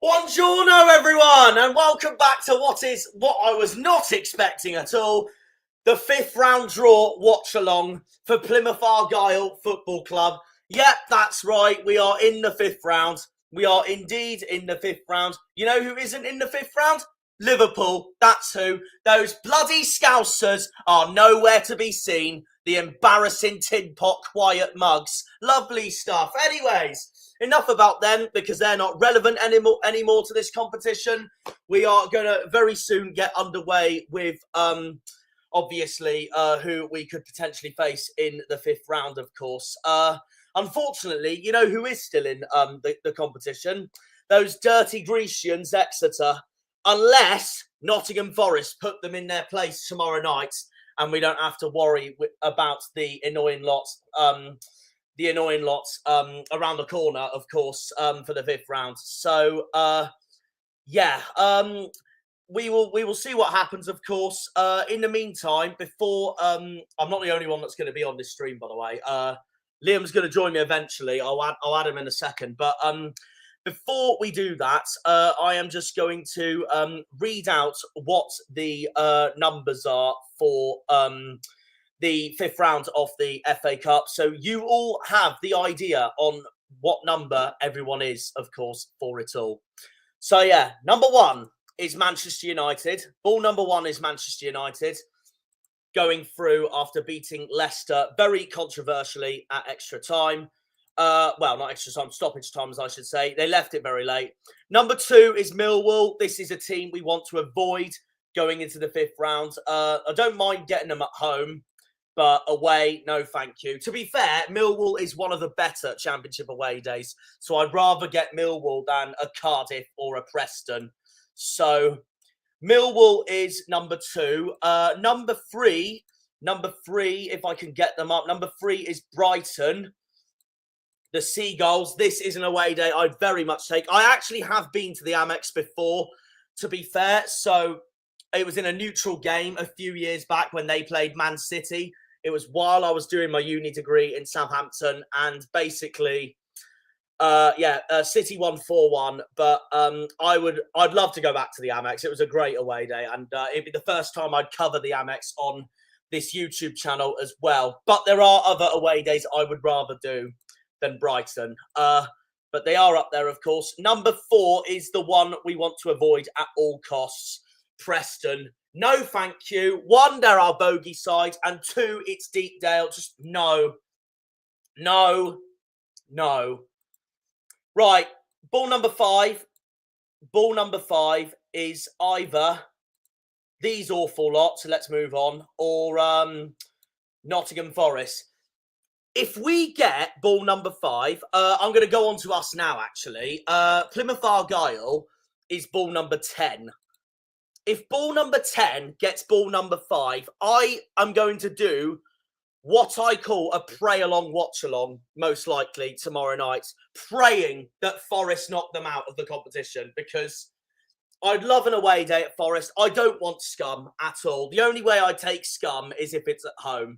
Buongiorno everyone and welcome back to what I was not expecting at all. The fifth round draw watch along for Plymouth Argyle Football Club. Yep, that's right. We are in the fifth round. We are indeed in the fifth round. You know who isn't in the fifth round? Liverpool. That's who. Those bloody Scousers are nowhere to be seen. The embarrassing tin pot quiet mugs. Lovely stuff. Anyways, enough about them because they're not relevant anymore to this competition. We are going to very soon get underway with obviously who we could potentially face in the fifth round, of course. Unfortunately, you know who is still in the competition? Those dirty Grecians, Exeter, unless Nottingham Forest put them in their place tomorrow night and we don't have to worry about the annoying lots around the corner, of course, for the fifth round. So, we will see what happens, of course. In the meantime, before I'm not the only one that's going to be on this stream, by the way. Liam's going to join me eventually. I'll add him in a second. But before we do that, I am just going to read out what the numbers are for the fifth round of the FA Cup. So you all have the idea on what number everyone is, of course, for it all. So yeah, number one is Manchester United. Ball number one is Manchester United, going through after beating Leicester very controversially at extra time. Well, not extra time, stoppage time, as I should say. They left it very late. Number two is Millwall. This is a team we want to avoid going into the fifth round. I don't mind getting them at home, but away, no thank you. To be fair, Millwall is one of the better Championship away days, so I'd rather get Millwall than a Cardiff or a Preston. So Millwall is number two. Number three, if I can get them up, number three is Brighton. The Seagulls. This is an away day I'd very much take. I actually have been to the Amex before, to be fair, so it was in a neutral game a few years back when they played Man City. It was while I was doing my uni degree in Southampton, and basically, City won 4-1. But I'd love to go back to the Amex. It was a great away day, and it'd be the first time I'd cover the Amex on this YouTube channel as well. But there are other away days I would rather do than Brighton. But they are up there, of course. Number four is the one we want to avoid at all costs. Preston. No, thank you. One, they're our bogey side. And two, it's Deepdale. Just no. Right. Ball number five. Ball number five is either these awful lot, so let's move on, or Nottingham Forest. If we get ball number five, I'm going to go on to us now, actually. Plymouth Argyle is ball number 10. If ball number 10 gets ball number 5, I am going to do what I call a pray-along, watch-along, most likely, tomorrow night, praying that Forest knock them out of the competition, because I'd love an away day at Forest. I don't want scum at all. The only way I take scum is if it's at home.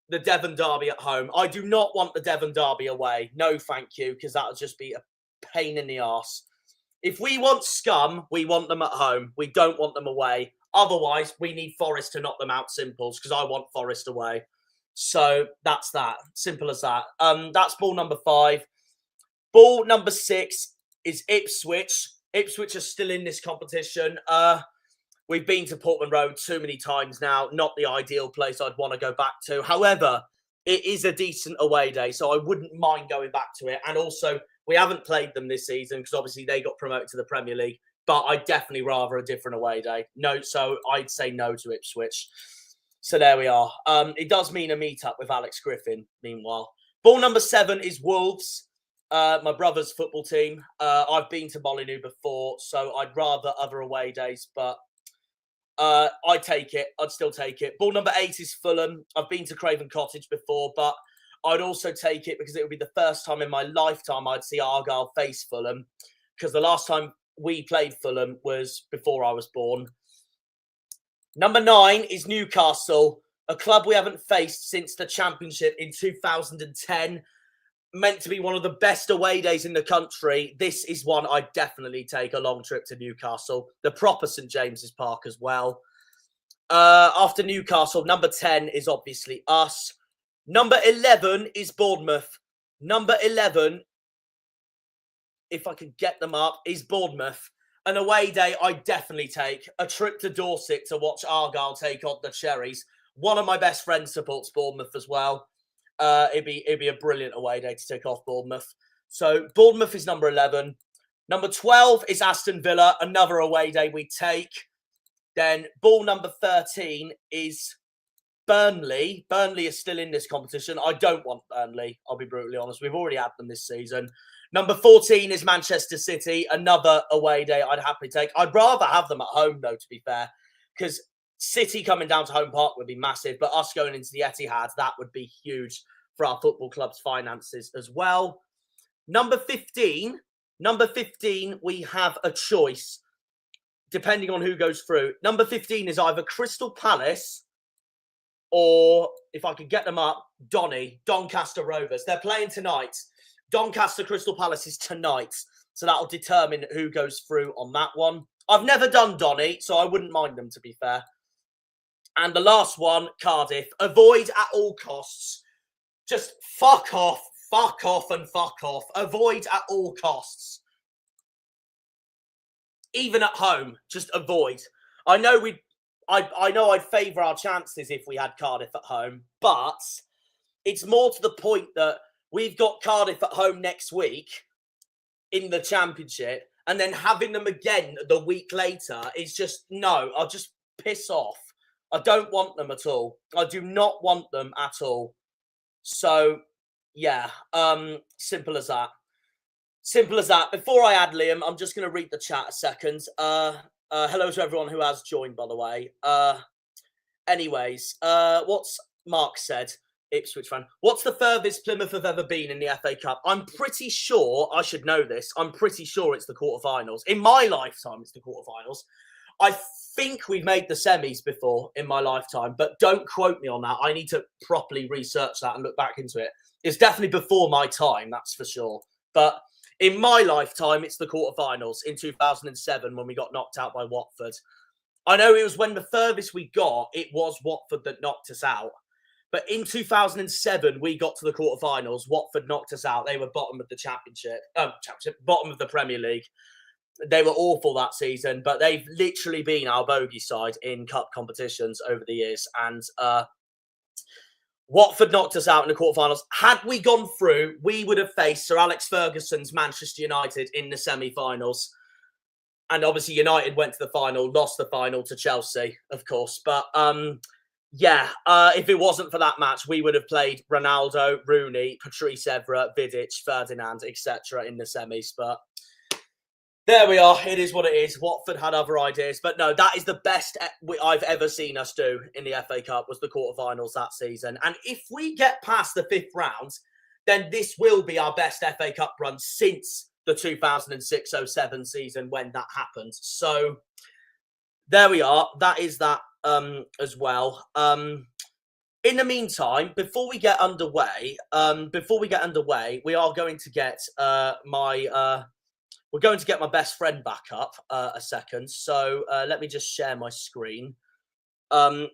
The Devon Derby at home. I do not want the Devon Derby away. No, thank you, because that would just be a pain in the arse. If we want scum, we want them at home. We don't want them away. Otherwise, we need Forest to knock them out simples, because I want Forest away. So that's that. Simple as that. That's ball number 5. Ball number 6 is Ipswich. Ipswich are still in this competition. We've been to Portman Road too many times now. Not the ideal place I'd want to go back to. However, it is a decent away day, so I wouldn't mind going back to it. And also, we haven't played them this season because obviously they got promoted to the Premier League. But I'd definitely rather a different away day. No, so I'd say no to Ipswich. So there we are. It does mean a meet-up with Alex Griffin, meanwhile. Ball number 7 is Wolves. My brother's football team. I've been to Molyneux before, so I'd rather other away days, but I'd take it. I'd still take it. Ball number 8 is Fulham. I've been to Craven Cottage before, but I'd also take it because it would be the first time in my lifetime I'd see Argyle face Fulham, because the last time we played Fulham was before I was born. Number 9 is Newcastle, a club we haven't faced since the Championship in 2010. meant to be one of the best away days in the country. This is one I'd definitely take, a long trip to Newcastle. The proper St James's Park as well. After Newcastle, number 10 is obviously us. Number 11 is Bournemouth. Number 11, if I can get them up, is Bournemouth. An away day I definitely take. A trip to Dorset to watch Argyle take on the Cherries. One of my best friends supports Bournemouth as well. It'd be a brilliant away day to take off Bournemouth. So Bournemouth is number 11. Number 12 is Aston Villa. Another away day we take. Then ball number 13 is Burnley. Burnley is still in this competition. I don't want Burnley, I'll be brutally honest. We've already had them this season. Number 14 is Manchester City. Another away day I'd happily take. I'd rather have them at home, though, to be fair, because City coming down to Home Park would be massive, but us going into the Etihad, that would be huge for our football club's finances as well. Number 15, we have a choice, depending on who goes through. Number 15 is either Crystal Palace or, if I could get them up, Doncaster Rovers. They're playing tonight. Doncaster Crystal Palace is tonight, so that'll determine who goes through on that one. I've never done Donny, so I wouldn't mind them, to be fair. And the last one, Cardiff. Avoid at all costs. Just fuck off, and fuck off. Avoid at all costs. Even at home, just avoid. I know I'd favour our chances if we had Cardiff at home, but it's more to the point that we've got Cardiff at home next week in the Championship, and then having them again the week later is just, no, I'll just piss off. I don't want them at all. I do not want them at all. So, yeah, simple as that. Simple as that. Before I add Liam, I'm just going to read the chat a second. Hello to everyone who has joined, by the way. Anyways, what's Mark said? Ipswich fan. What's the furthest Plymouth have ever been in the FA Cup? I'm pretty sure, I should know this, I'm pretty sure it's the quarterfinals. In my lifetime, it's the quarterfinals. I think we've made the semis before in my lifetime, but don't quote me on that. I need to properly research that and look back into it. It's definitely before my time, that's for sure. But in my lifetime, it's the quarterfinals in 2007 when we got knocked out by Watford. I know it was when the furthest we got, it was Watford that knocked us out. But in 2007, we got to the quarterfinals. Watford knocked us out. They were bottom of the bottom of the Premier League. They were awful that season, but they've literally been our bogey side in cup competitions over the years. And Watford knocked us out in the quarterfinals. Had we gone through, we would have faced Sir Alex Ferguson's Manchester United in the semi-finals. And obviously United went to the final, lost the final to Chelsea, of course. But yeah, if it wasn't for that match, we would have played Ronaldo, Rooney, Patrice Evra, Vidic, Ferdinand, etc. in the semis. But there we are. It is what it is. Watford had other ideas. But no, that is the best I've ever seen us do in the FA Cup, was the quarterfinals that season. And if we get past the 5th round, then this will be our best FA Cup run since the 2006-07 season when that happened. So there we are. That is that as well. In the meantime, before we get underway, we are going to get we're going to get my best friend back up a second. So let me just share my screen. In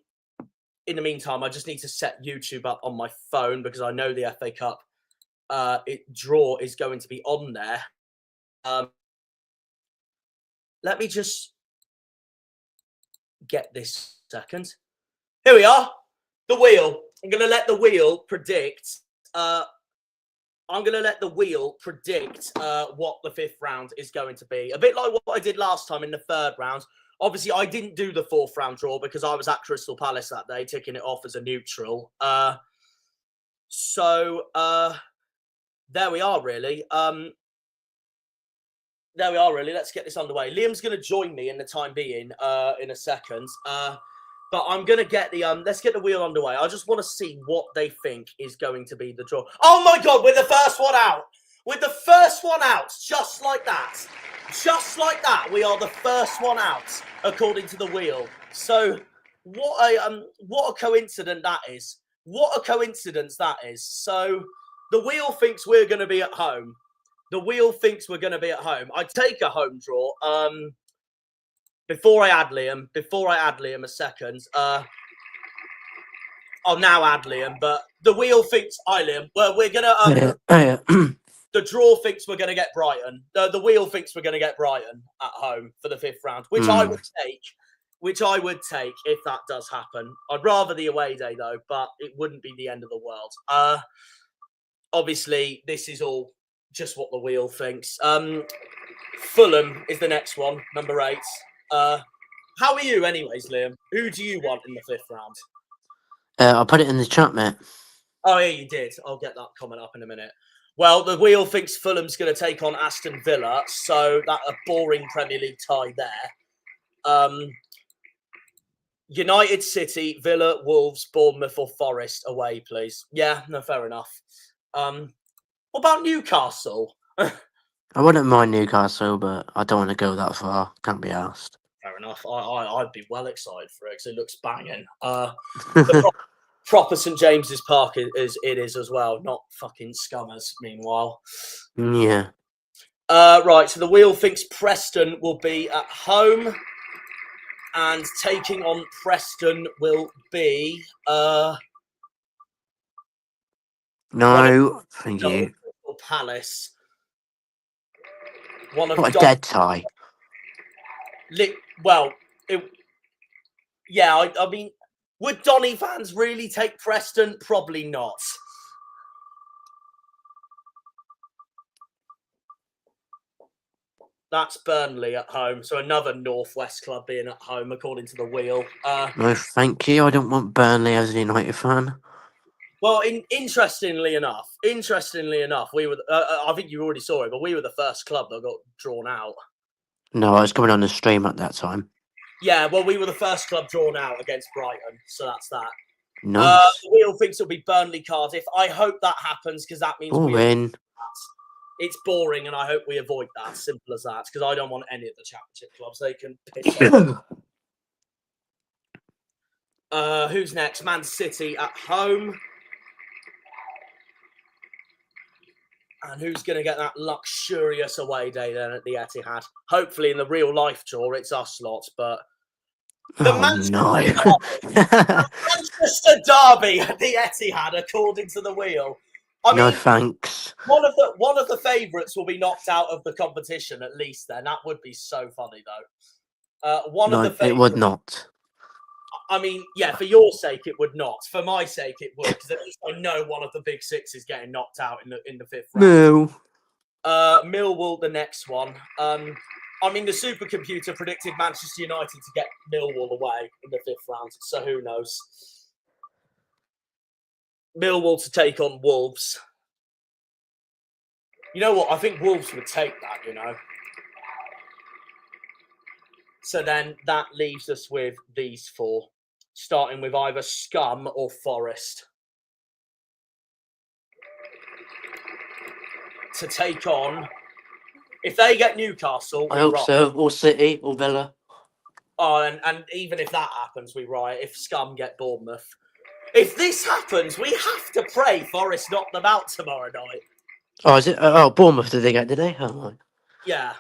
the meantime, I just need to set YouTube up on my phone because I know the FA Cup draw is going to be on there. Let me just get this second. Here we are. The wheel. I'm going to let the wheel predict. What the 5th round is going to be. A bit like what I did last time in the 3rd round. Obviously, I didn't do the 4th round draw because I was at Crystal Palace that day, ticking it off as a neutral. So there we are, really. Let's get this underway. Liam's going to join me in the time being in a second. But I'm going to get the... let's get the wheel underway. I just want to see what they think is going to be the draw. Oh, my God, we're the first one out. We're the first one out, just like that. Just like that, we are the first one out, according to the wheel. So what a coincidence that is. What a coincidence that is. So The wheel thinks we're going to be at home. The wheel thinks we're going to be at home. I'd take a home draw. Before I add Liam a second. I'll now add Liam, but the wheel thinks Liam. Well, we're going to... The draw thinks we're going to get Brighton. The wheel thinks we're going to get Brighton at home for the 5th round, which I would take. Which I would take if that does happen. I'd rather the away day, though, but it wouldn't be the end of the world. Obviously, this is all just what the wheel thinks. Fulham is the next one, number 8. How are you anyways, Liam? Who do you want in the 5th round? I'll put it in the chat, mate. Oh, yeah, you did. I'll get that comment up in a minute. Well, the wheel thinks Fulham's going to take on Aston Villa, so that's a boring Premier League tie there. United, City, Villa, Wolves, Bournemouth or Forest away, please. Yeah, no, fair enough. What about Newcastle? I wouldn't mind Newcastle, but I don't want to go that far. Can't be asked. Fair enough. I'd be well excited for it because it looks banging. Proper St James's Park is as well, not fucking Scummers. Meanwhile, yeah. Right. So the wheel thinks Preston will be at home, and taking on Preston will be no, thank you. Palace. What a dead tie. Well, yeah. I mean. Would Donny fans really take Preston? Probably not. That's Burnley at home. So another Northwest club being at home, according to the wheel. No, thank you. I don't want Burnley as a United fan. Well, interestingly enough, we were. I think you already saw it, but we were the first club that got drawn out. No, I was coming on the stream at that time. Yeah, well, we were the first club drawn out against Brighton, so that's that. Nice. The wheel thinks it'll be Burnley, Cardiff. I hope that happens because that means we win. It's boring, and I hope we avoid that. Simple as that, because I don't want any of the Championship clubs. They can piss off. Who's next? Man City at home. And who's going to get that luxurious away day then at the Etihad? Hopefully in the real life draw, it's us lot, but... Manchester Derby at the Etihad, according to the wheel. I mean, no thanks. One of the favourites will be knocked out of the competition, at least then. That would be so funny, though. It would not. I mean, yeah, for your sake, it would not. For my sake, it would, because at least I know one of the big 6 is getting knocked out in the 5th round. Millwall, the next one. I mean, the supercomputer predicted Manchester United to get Millwall away in the 5th round, so who knows? Millwall to take on Wolves. You know what? I think Wolves would take that, you know. So then that leaves us with these 4, starting with either Scum or Forest. To take on, if they get Newcastle, I hope so, or City, or Villa. Oh, and even if that happens, we riot. If Scum get Bournemouth. If this happens, we have to pray Forest knock them out tomorrow night. Oh, is it? Oh, Bournemouth did they get today? Oh, yeah.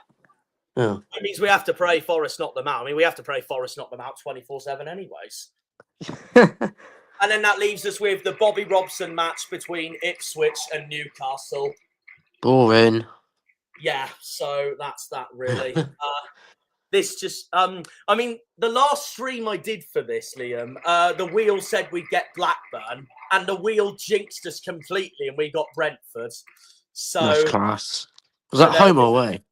Oh. It means we have to pray Forest knock them out. I mean, we have to pray Forest knock them out 24/7 anyways. And then that leaves us with the Bobby Robson match between Ipswich and Newcastle. Boring. Yeah, so that's that really. This just, I mean, the last stream I did for this, Liam, the wheel said we'd get Blackburn, and the wheel jinxed us completely, and we got Brentford. So that's class. Was that home or away?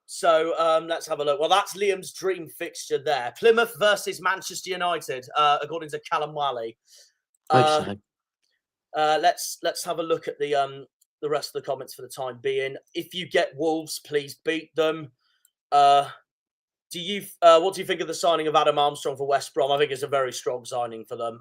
So let's have a look. Well, that's Liam's dream fixture there. Plymouth versus Manchester United, according to Callum Wally. Let's have a look at the rest of the comments for the time being. If you get Wolves, please beat them. What do you think of the signing of Adam Armstrong for West Brom? I think it's a very strong signing for them.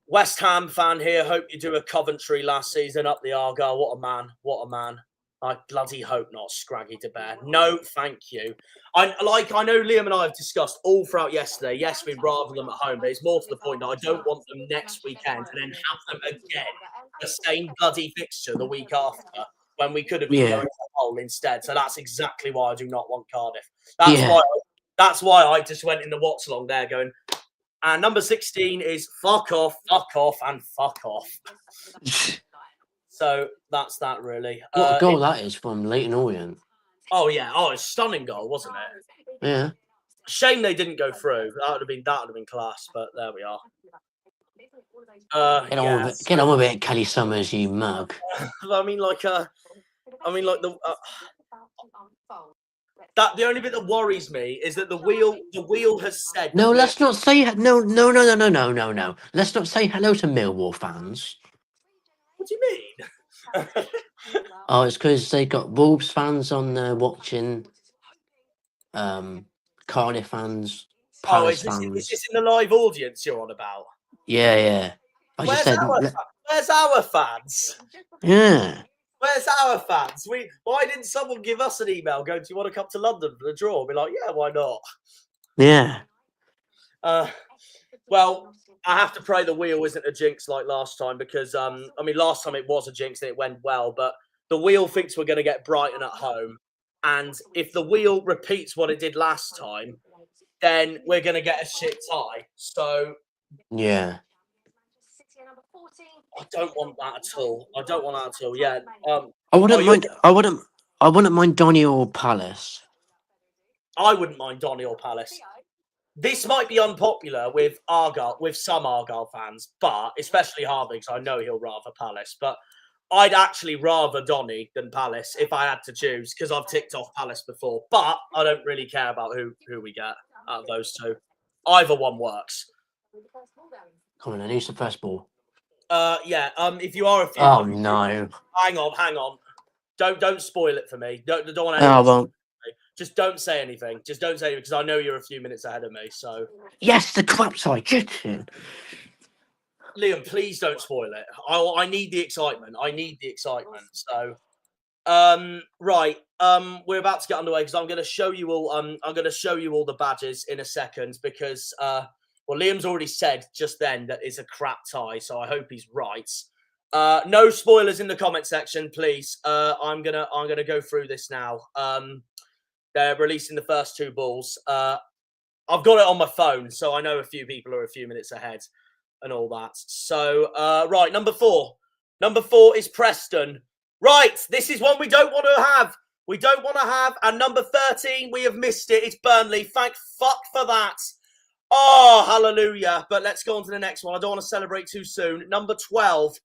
West Ham fan here. Hope you do a Coventry last season up the Argyle. What a man! What a man! I bloody hope not, Scraggy de Bear. No, thank you. I know Liam and I have discussed all throughout yesterday. Yes, we'd rather them at home, but it's more to the point that I don't want them next weekend and then have them again the same bloody fixture the week after when we could have been going for Hull instead. So that's exactly why I do not want Cardiff. That's why I just went in the Watchalong there going, and number 16 is fuck off, and fuck off. So that's that really. What a goal that is from Leighton Orient. Oh yeah, it's a stunning goal, wasn't it? Yeah. Shame they didn't go through. That would have been class, but there we are. Get on with it, Kelly Summers, you mug. I mean, like the only bit that worries me is that the wheel has said. No, let's not say no. Let's not say hello to Millwall fans. What do you mean? Oh, it's because they got Wolves fans on there watching. Cardiff fans. Palace fans. Is this in the live audience you're on about? Yeah. Where's our fans? Yeah. Where's our fans? Why didn't someone give us an email going, do you want to come to London for the draw? Be like, yeah, why not? Yeah. Well, I have to pray the wheel isn't a jinx like last time because, last time it was a jinx and it went well, but the wheel thinks we're going to get Brighton at home. And if the wheel repeats what it did last time, then we're going to get a shit tie. So, yeah. I don't want that at all. Yeah. I wouldn't mind Donny or Palace. I wouldn't mind Donny or Palace. This might be unpopular with some Argyle fans, but especially Harvey, because I know he'll rather Palace. But I'd actually rather Donny than Palace if I had to choose, because I've ticked off Palace before. But I don't really care about who we get out of those two. Either one works. Come on, then, who's the first ball? Yeah. If you are a few. Oh no! Hang on. Don't spoil it for me. Don't want to. Oh well. Just don't say anything. Because I know you're a few minutes ahead of me. So yes, the crap side. Liam, please don't spoil it. I need the excitement. So, right. We're about to get underway because I'm going to show you all. I'm going to show you all the badges in a second because Liam's already said just then that it's a crap tie. So I hope he's right. No spoilers in the comment section, please. I'm gonna go through this now. They're releasing the first two balls. I've got it on my phone, so I know a few people are a few minutes ahead and all that. So, right, number 4. Number 4 is Preston. Right, this is one we don't want to have. And number 13, we have missed it. It's Burnley. Thank fuck for that. Oh, hallelujah. But let's go on to the next one. I don't want to celebrate too soon. Number 12.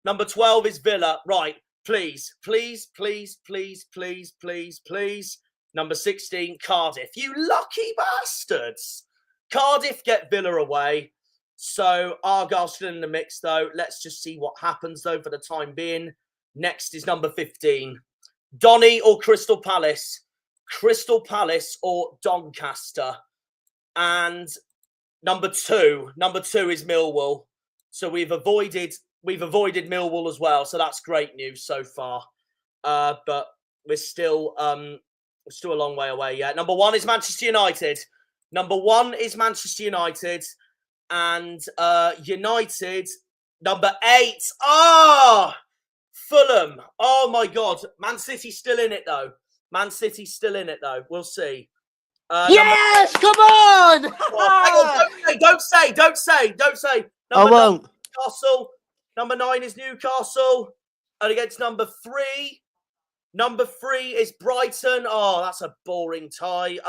Number 12 is Villa. Right, please. Number 16, Cardiff. You lucky bastards. Cardiff get Villa away. So Argyle still in the mix, though. Let's just see what happens, though, for the time being. Next is number 15. Donny or Crystal Palace. Crystal Palace or Doncaster. And number 2 is Millwall. So we've avoided Millwall as well. So that's great news so far. But we're still a long way away yet. Number 1 is Manchester United. And United, number 8. Oh, Fulham. Oh, my God. Man City's still in it, though. We'll see. Yes, come on! Don't say. I won't. Newcastle. Number 9 is Newcastle. And against number 3. Number 3 is Brighton. Oh, that's a boring tie.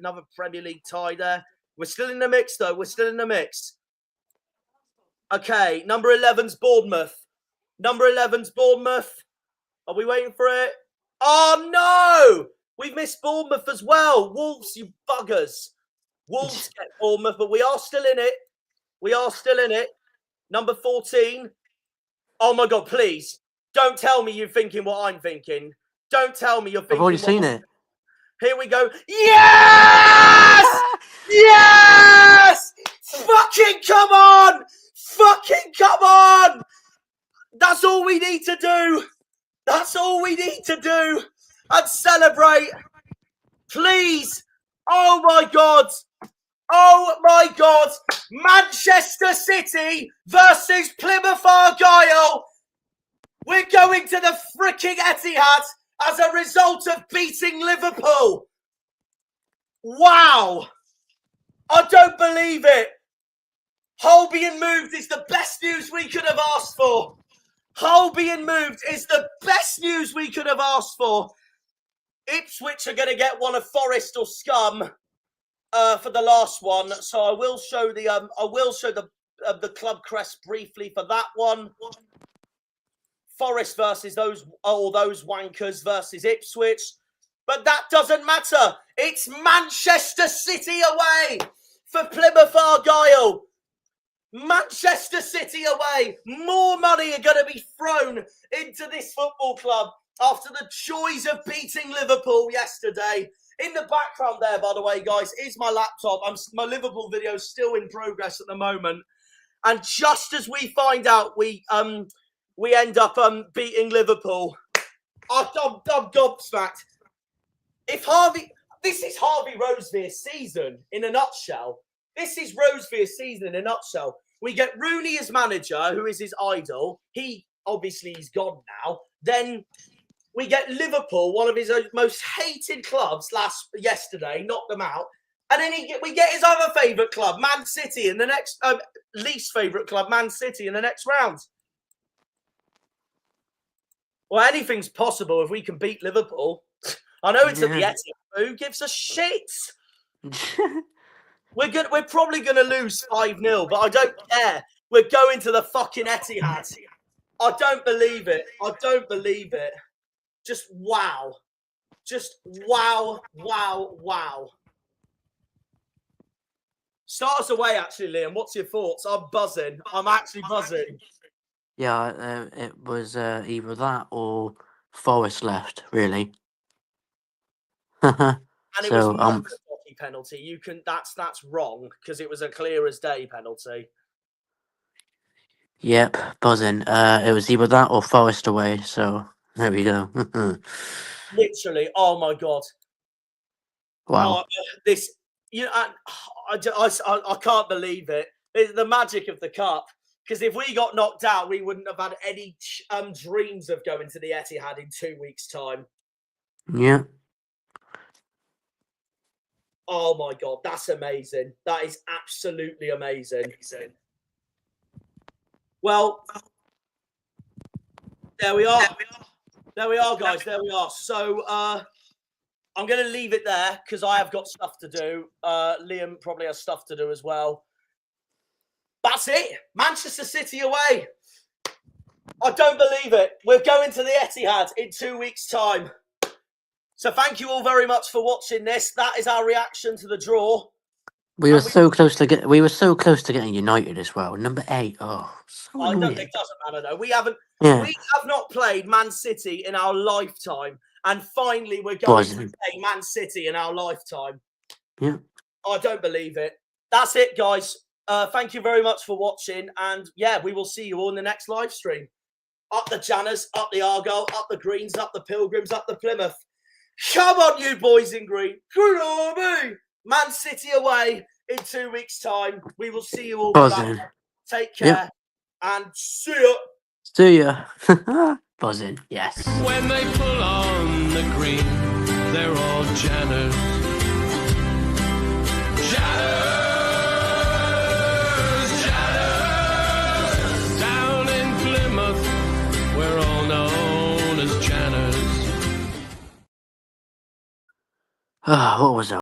Another Premier League tie there. We're still in the mix, though. Okay, number 11's Bournemouth. Are we waiting for it? Oh, no! We've missed Bournemouth as well. Wolves, you buggers. Wolves get Bournemouth, but we are still in it. Number 14. Oh, my God, please. Don't tell me you're thinking what I'm thinking. Don't tell me you're thinking. I've already seen it. Here we go. Yes! Yes! Fucking come on! That's all we need to do. And celebrate. Please. Oh my God. Manchester City versus Plymouth Argyle. We're going to the freaking Etihad as a result of beating Liverpool. Wow. I don't believe it. Hull being moved is the best news we could have asked for. Hull being moved is the best news we could have asked for. Ipswich are going to get one of Forest or Scum for the last one. So I will show the club crest briefly for that one. Forest versus those wankers versus Ipswich. But that doesn't matter. It's Manchester City away for Plymouth Argyle. Manchester City away. More money are going to be thrown into this football club after the joys of beating Liverpool yesterday. In the background there, by the way, guys, is my laptop. My Liverpool video is still in progress at the moment. And just as we find out, we end up beating Liverpool. I'm gobsmacked. This is Harvey Rosevear's season in a nutshell. This is Rosevear's season in a nutshell. We get Rooney as manager, who is his idol. He's gone now. Then we get Liverpool, one of his most hated clubs yesterday, knocked them out. And then we get his other favourite club, Man City, in the next least favourite club, Man City, in the next round. Well, anything's possible if we can beat Liverpool. I know it's at the Etihad. Who gives a shit? We're probably going to lose 5-0, but I don't care. We're going to the fucking Etihad. I don't believe it. I don't believe it. Just wow. Just wow, wow, wow. Start us away, actually, Liam. What's your thoughts? I'm buzzing. I'm actually buzzing. Yeah, it was either that or Forest left, really. And it was not a hockey penalty. That's wrong because it was a clear as day penalty. Yep, buzzing. It was either that or Forest away. So there we go. Literally, oh my god! Wow. I can't believe it. It's the magic of the cup. Because if we got knocked out, we wouldn't have had any dreams of going to the Etihad in 2 weeks' time. Yeah. Oh my god, that's amazing. That is absolutely amazing. Well, there we are. There we are, guys. There we are. So I'm going to leave it there because I have got stuff to do. Liam probably has stuff to do as well. That's it. Manchester City away. I don't believe it. We're going to the Etihad in 2 weeks' time. So thank you all very much for watching this. That is our reaction to the draw. We were so close to getting United as well. Number 8. Oh, so annoying. It doesn't matter though. We have not played Man City in our lifetime, and finally we're going to play Man City in our lifetime. Yeah. I don't believe it. That's it, guys. Thank you very much for watching, and yeah, we will see you all in the next live stream. Up the Janners, up the Argyle, up the Greens, up the Pilgrims, up the Plymouth. Come on, you boys in green. Good on me. Man City away in 2 weeks' time. We will see you all. Take care and see ya. See ya. Buzzing, yes. When they pull on the green, they're all Janners. Janners. Down in Plymouth, we're all known as Janners. What was that?